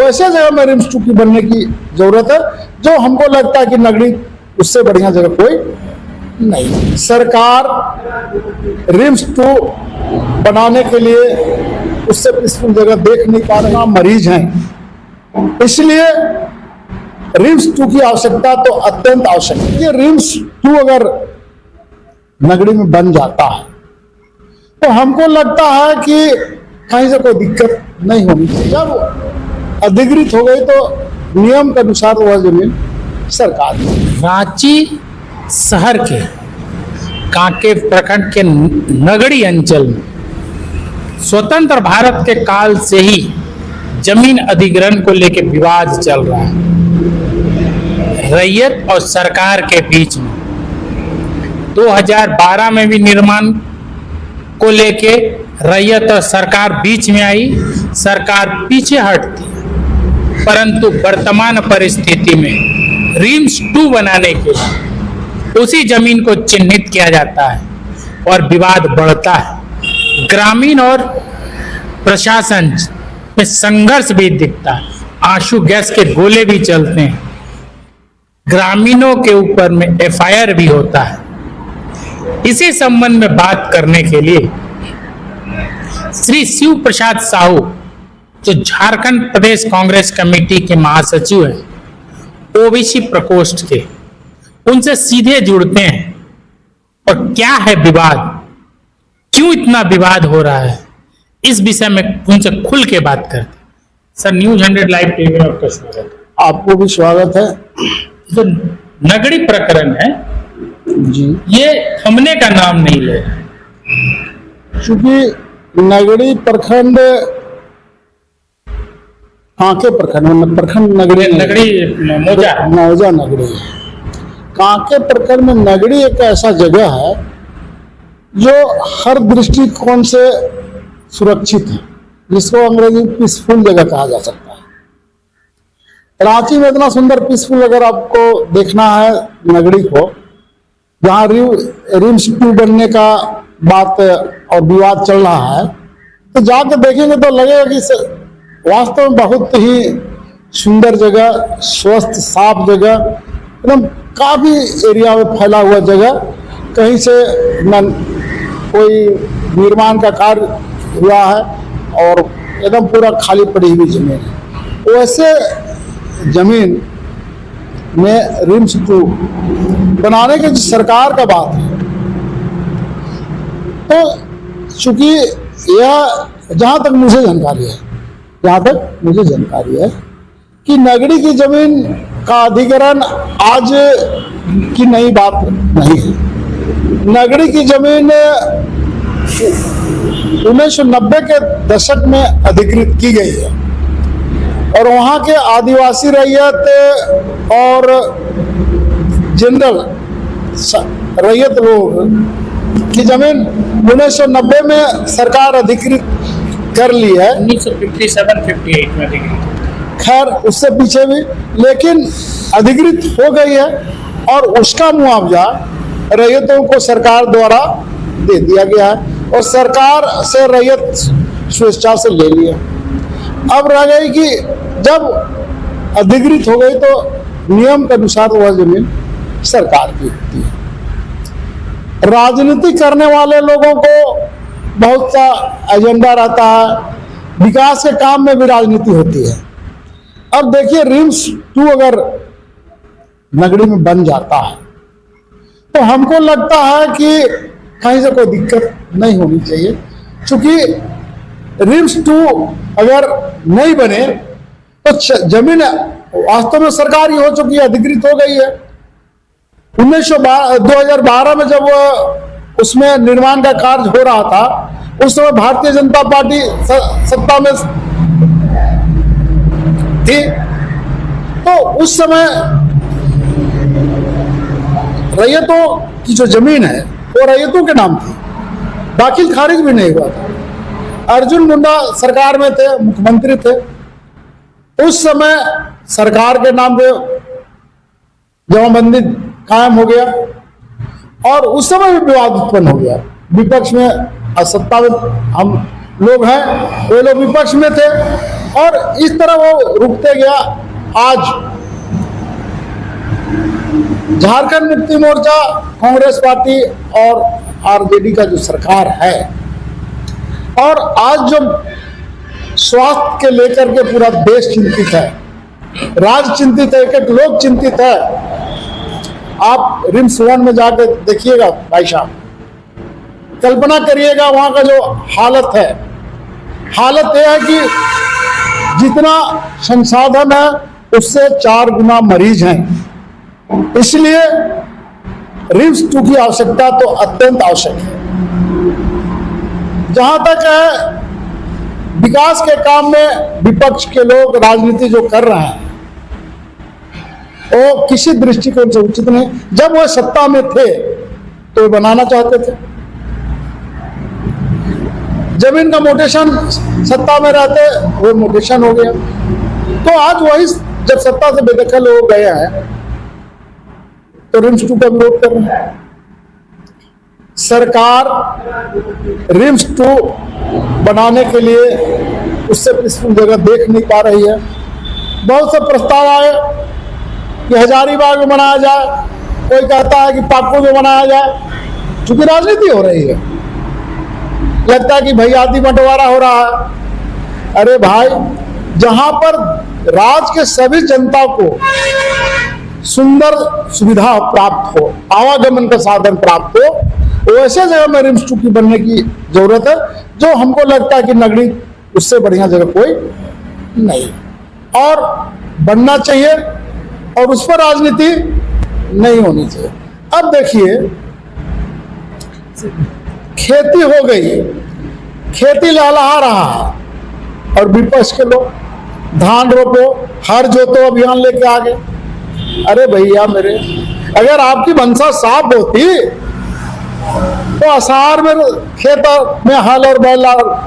वैसे जगह में रिम्स 2 की बनने की जरूरत है, जो हमको लगता है कि नगड़ी उससे बढ़िया जगह कोई नहीं। सरकार रिम्स 2 बनाने के लिए उससे पीसफुल जगह देख नहीं पा रहा, मरीज हैं, इसलिए रिम्स 2 की आवश्यकता तो अत्यंत आवश्यक है। ये रिम्स 2 अगर नगड़ी में बन जाता है तो हमको लगता है कि कहीं से कोई दिक्कत नहीं होनी चाहिए। जब अधिकृत हो गई तो नियम के अनुसार वह जमीन सरकार की। रांची शहर के कांके प्रखंड के नगड़ी अंचल में स्वतंत्र भारत के काल से ही जमीन अधिग्रहण को लेकर विवाद चल रहा है। रैयत और सरकार के बीच में 2012 में भी निर्माण को लेके रैयत और सरकार बीच में आई, सरकार पीछे हटती, परंतु वर्तमान परिस्थिति में रिम्स 2 बनाने के लिए उसी जमीन को चिन्हित किया जाता है और विवाद बढ़ता है। ग्रामीण और प्रशासन में संघर्ष भी दिखता है, आंसू गैस के गोले भी चलते हैं, ग्रामीणों के ऊपर में FIR भी होता है। इसी संबंध में बात करने के लिए श्री शिव प्रसाद साहू, जो झारखंड प्रदेश कांग्रेस कमेटी के महासचिव हैं, OBC प्रकोष्ठ के, उनसे सीधे जुड़ते हैं और क्या है विवाद, क्यों इतना विवाद हो रहा है, इस विषय में उनसे खुल के बात करते हैं। सर, न्यूज 100 लाइव टीवी में आपका स्वागत है। आपको भी स्वागत है। जो नगड़ी प्रकरण है जी, ये थमने का नाम नहीं ले रहा है। चूंकि नगड़ी प्रखंड कांके प्रखंड नगड़ी मौजा नगड़ी है। कांके प्रखंड में नगड़ी एक ऐसा जगह है जो हर दृष्टिकोण से सुरक्षित है, जिसको अंग्रेजी में पीसफुल जगह कहा जा सकता है। रांची में इतना सुंदर पीसफुल अगर आपको देखना है नगड़ी को, जहाँ रिम्स 2 बनने का बात और विवाद चल रहा है, तो जाकर देखेंगे तो लगेगा कि वास्तव में बहुत ही सुंदर जगह, स्वस्थ साफ जगह, एकदम काफी एरिया में फैला हुआ जगह, कहीं से न कोई निर्माण का कार्य हुआ है और एकदम पूरा खाली पड़ी हुई जमीन है। वैसे जमीन में रिम्स 2 बनाने की सरकार का बात है, तो चूंकि यह जहां तक मुझे जानकारी है कि नगड़ी की जमीन का अधिग्रहण आज की नई बात नहीं है। नगड़ी की जमीन 1990 के दशक में अधिकृत की गई है और वहाँ के आदिवासी रैयत और जनरल रैयत लोग की जमीन 1990 में सरकार अधिकृत कर ली है। 1957-58 में अधिकृत, खैर उससे पीछे भी, लेकिन अधिकृत हो गई है और उसका मुआवजा रैयतों को सरकार द्वारा दे दिया गया है और सरकार से रैयत स्वेच्छा से ले लिया। अब रह गई कि जब अधिकृत हो गई तो नियम के अनुसार वह जमीन सरकार की होती है। राजनीति करने वाले लोगों को बहुत सा एजेंडा रहता है, विकास के काम में भी राजनीति होती है। अब देखिए, रिम्स 2 अगर नगड़ी में बन जाता है तो हमको लगता है कि कहीं से कोई दिक्कत नहीं होनी चाहिए। चूंकि रिम्स 2 अगर नहीं बने तो जमीन वास्तव में सरकार ही हो चुकी है, अधिकृत हो गई है। 2012 में जब उसमें निर्माण का कार्य हो रहा था, उस समय भारतीय जनता पार्टी सत्ता में थी, तो उस समय रैयतों की जो जमीन है वो रैयतों के नाम थी, दाखिल खारिज भी नहीं हुआ था। अर्जुन मुंडा सरकार में थे, मुख्यमंत्री थे, उस समय सरकार के नाम पे जमाबंदी कायम हो गया और उस समय भी विवाद उत्पन्न हो गया। विपक्ष में, सत्ता में हम लोग हैं, वे लोग विपक्ष में थे और इस तरह वो रुकते गया। आज झारखंड मुक्ति मोर्चा, कांग्रेस पार्टी और आरजेडी का जो सरकार है, और आज जो स्वास्थ्य के लेकर के पूरा देश चिंतित है, राज्य चिंतित है, एक एक लोग चिंतित है। आप रिम्स 1 में जाकर देखिएगा भाई साहब, कल्पना करिएगा वहां का जो हालत है। हालत यह है कि जितना संसाधन है उससे 4 गुना मरीज हैं। इसलिए रिम्स 2 की आवश्यकता तो अत्यंत आवश्यक है। जहां तक है विकास के काम में विपक्ष के लोग राजनीति जो कर रहे हैं वो किसी दृष्टिकोण से उचित नहीं। जब वो सत्ता में थे तो बनाना चाहते थे, जब इनका मोटेशन सत्ता में रहते वो मोटेशन हो गया। तो आज वही जब सत्ता से बेदखल हो गए हैं तो रिम्स 2 का विरोध कर रहे हैं। सरकार रिम्स 2 बनाने के लिए उससे पीसफुल जगह देख नहीं पा रही है। बहुत से प्रस्ताव आए कि हजारीबाग में बनाया जाए, कोई कहता है कि पाकू में बनाया जाए। चूंकि राजनीति हो रही है, लगता है कि भैयाती बंटवारा हो रहा है। अरे भाई, जहां पर राज्य के सभी जनता को सुंदर सुविधा प्राप्त हो, आवागमन का साधन प्राप्त हो, वैसे जगह में रिम्स 2 की बनने की जरूरत है। जो हमको लगता है कि नगरी उससे बढ़िया जगह कोई नहीं, और बनना चाहिए और उस पर राजनीति नहीं होनी चाहिए। अब देखिए, खेती हो गई, खेती लहलहा रहा है और विपक्ष के लोग धान रोपो, हर जोतो अभियान लेके आ गए। अरे भैया मेरे, अगर आपकी मंशा साफ होती तो आसार में खेत में हल और बैल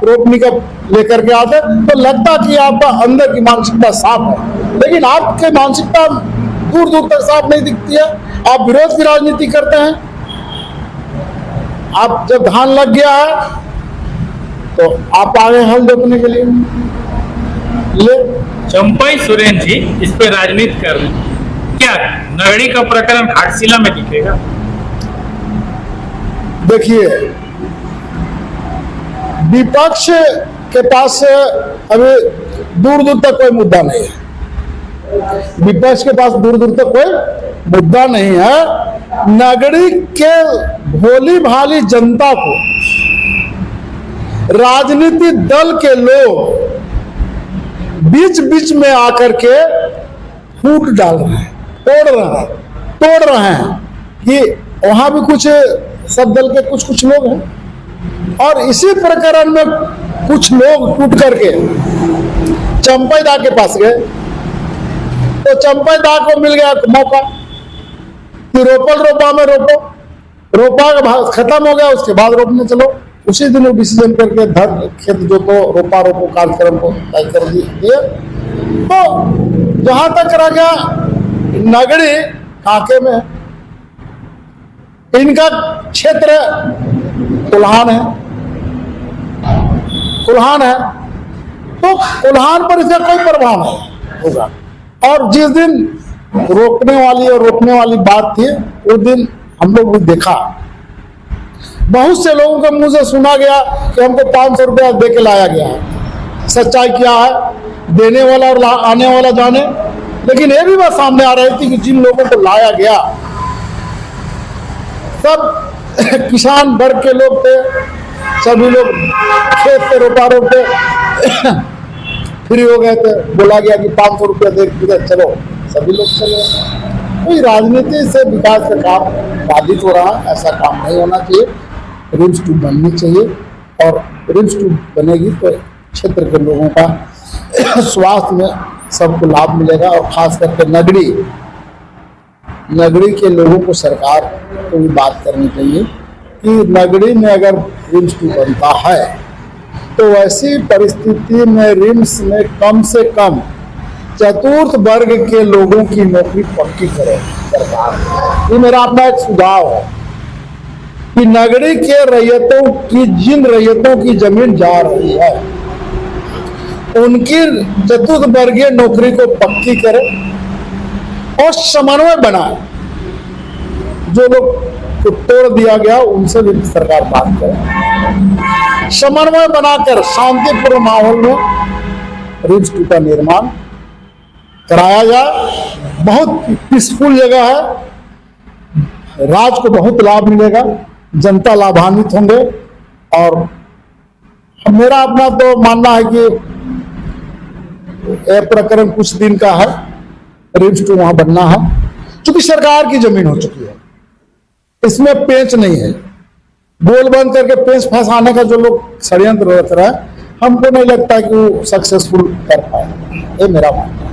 रोपनी का लेकर के आते तो लगता कि आपका अंदर की मानसिकता साफ है। लेकिन आपकी मानसिकता दूर दूर तक साफ नहीं दिखती है। आप विरोध की राजनीति करते हैं। आप जब धान लग गया है तो आप आ गए हल जोतने के लिए। ले चंपाई सुरेन जी इस पे राजनीति कर रहे हैं, क्या नगरी का प्रकरण घाटशिला में दिखेगा? देखिए, विपक्ष के पास अभी दूर दूर तक कोई मुद्दा नहीं है। विपक्ष के पास दूर दूर तक कोई मुद्दा नहीं है। नगरी के भोली भाली जनता को राजनीति दल के लोग बीच बीच में आकर के फूट डाल रहे हैं, तोड़ रहे हैं कि वहां भी कुछ सब दल के कुछ लोग हैं। और इसी प्रकरण में कुछ लोग टूट करके चंपाईदा के पास गए तो चंपाईदा को मिल गया मौका कि रोपा में रोपो, रोपा खत्म हो गया, उसके बाद रोपने चलो। उसी दिन वो डिसीजन करके खेत जोतो रोपा रोपो कार्यक्रम को तय कर दिए। तो जहां तक रह गया नगरी कांके में, इनका क्षेत्र कुल्हान है, तो कुल्हान पर इसका कोई प्रभाव नहीं होगा। और जिस दिन रोकने वाली और रोकने वाली बात थी उस दिन हम लोग भी देखा, बहुत से लोगों के मुंह से सुना गया कि हमको 500 रुपया दे के लाया गया है। सच्चाई क्या है देने वाला और आने वाला जाने। लेकिन ये भी बात सामने आ रही थी कि जिन लोगों को लाया गया सब किसान वर्ग के लोग थे, सभी लोग खेत पे रोपा रोपे फ्री हो गए थे। बोला गया कि 500 रुपया दे चलो, सभी लोग चले। कोई राजनीति से विकास का काम बाधित हो रहा, ऐसा काम नहीं होना चाहिए। रिम्स 2 बननी चाहिए और रिम्स 2 बनेगी तो क्षेत्र के लोगों का स्वास्थ्य में सबको लाभ मिलेगा। और खास करके नगरी के लोगों को सरकार को भी बात करनी चाहिए कि नगरी में अगर रिम्स 2 बनता है तो वैसी परिस्थिति में रिम्स में कम से कम चतुर्थ वर्ग के लोगों की नौकरी पक्की करे सरकार। ये मेरा अपना एक सुझाव है कि नगरी के रैयतों की, जिन रैयतों की जमीन जा रही है उनकी चतुर्थ नौकरी को पक्की करे और समन्वय बनाए। जो लोग को तोड़ दिया गया उनसे भी सरकार बात करे, समन्वय बनाकर शांतिपूर्ण माहौल में रिम्स 2 का निर्माण कराया जाए। बहुत पीसफुल जगह है, राज्य को बहुत लाभ मिलेगा, जनता लाभान्वित होंगे। और मेरा अपना तो मानना है कि यह प्रकरण कुछ दिन का है, रिम्स 2 वहां बनना है, क्योंकि सरकार की जमीन हो चुकी है, इसमें पेंच नहीं है। बोल बंद करके पेंच फंसाने का जो लोग षड्यंत्र रच रहा है, हमको नहीं लगता कि वो सक्सेसफुल कर पाए, ये मेरा मानना है।